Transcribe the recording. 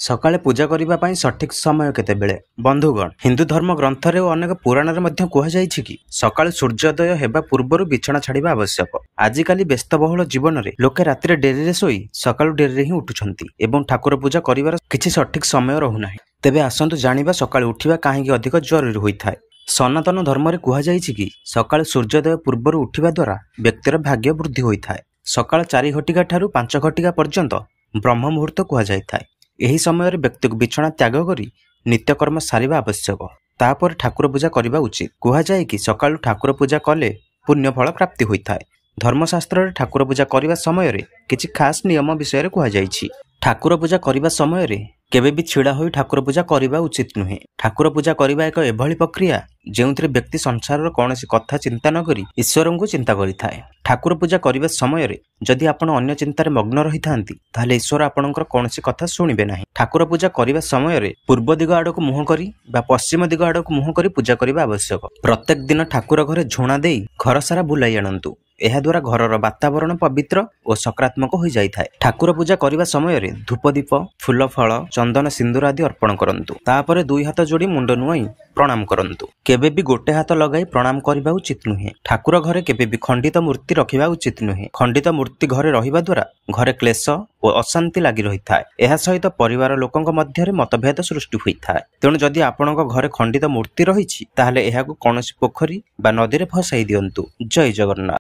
सकाळे पूजा करिबा पई सठिक समय केतेबेले बंधुगण हिंदू धर्म ग्रंथरे और अनेक पुराण मध्ये कुहाଯାଇଛି कि सकाळे सूर्योदय हेबा पूर्वरु बिछଣା छाड़िबा आवश्यक। आजिकाली व्यस्तबहुल जीवन रे लोके राति डेरी रे सोई सकाळु डेरी रे ही उठुछंती एवं ठाकुर पूजा करिवार किछि सठिक समय रहुनाही। तेबे आसंतु जानिबा सकाळे उठिबा काहेकि अधिक जरूरी होइथाय। सनातन धर्म रे कुहाଯାଇଛି कि सकाळे सूर्योदय पूर्वरु उठिबा द्वारा व्यक्तिर भाग्य वृद्धि होइथाय। सकाळ 4 घटिका ठारू 5 घटिका पर्यंत ब्रह्म मुहूर्त कुहाଯାଇथाय। एही समय रे व्यक्ति को बिछଣା त्याग करी नित्यकर्म सारिबा आवश्यक। तापर ठाकुर पूजा करिबा उचित। कुहाजाय कि सकाळु ठाकुर पूजा कले पुण्य फल प्राप्ति होइथाय। धर्मशास्त्र रे ठाकुर पूजा करिबा समय रे किछि खास नियम विषय रे कुहाଯାଇଛି। ठाकुर पूजा करिबा समय रे केबे भी छिड़ा होई ठाकुर पूजा करिबा उचित नुहे। ठाकुर पूजा करिबा एक एभली प्रक्रिया जेउथरे व्यक्ति संसार रो कोनोसी कथा चिंता न करी ईश्वर को चिंता करिथाय। ठाकुर पूजा करिबा समय रे जदि आपण अन्य चिंता रे मग्न रहिथांती ताले ईश्वर आपणकर कोनोसी कथा सुनिबे नाही। ठाकुर पूजा करिबा समय रे पूर्व दिग आडको मुह करी बा पश्चिम दिग आडको मुह करी पूजा करिबा आवश्यक। प्रत्येक दिन ठाकुर घरे झोणा देई घर सारा बुलाई आनंतु। एहा द्वारा घरर वातावरण पवित्र और सकारात्मक हो जाइथाय। ठाकुर पूजा करिबा समय रे धूप दीप फूल फल चंदन सिंदूर आदि अर्पण करंतु। तापरे दुई हाथ जोड़ी मुंड नुआई प्रणाम करंतु। केबे भी गोटे हाथ लगाई प्रणाम करिबा उचित नुहे। ठाकुर घरे केबे भी खंडित मूर्ति रखिबा उचित नुहे। खंडित मूर्ति घरे रहिबा द्वारा घरे क्लेश और अशांति लागि रहिथाय। एहा सहित परिवार लोकंक मध्य रे मतभेद सृष्टि होइथाय। तेणु जदि आपणक घरे खंडित मूर्ति रहिछि ताहाले एहाकु कोनोसी पोखरी बा नदी रे फसाई दियंतु। जय जगन्नाथ।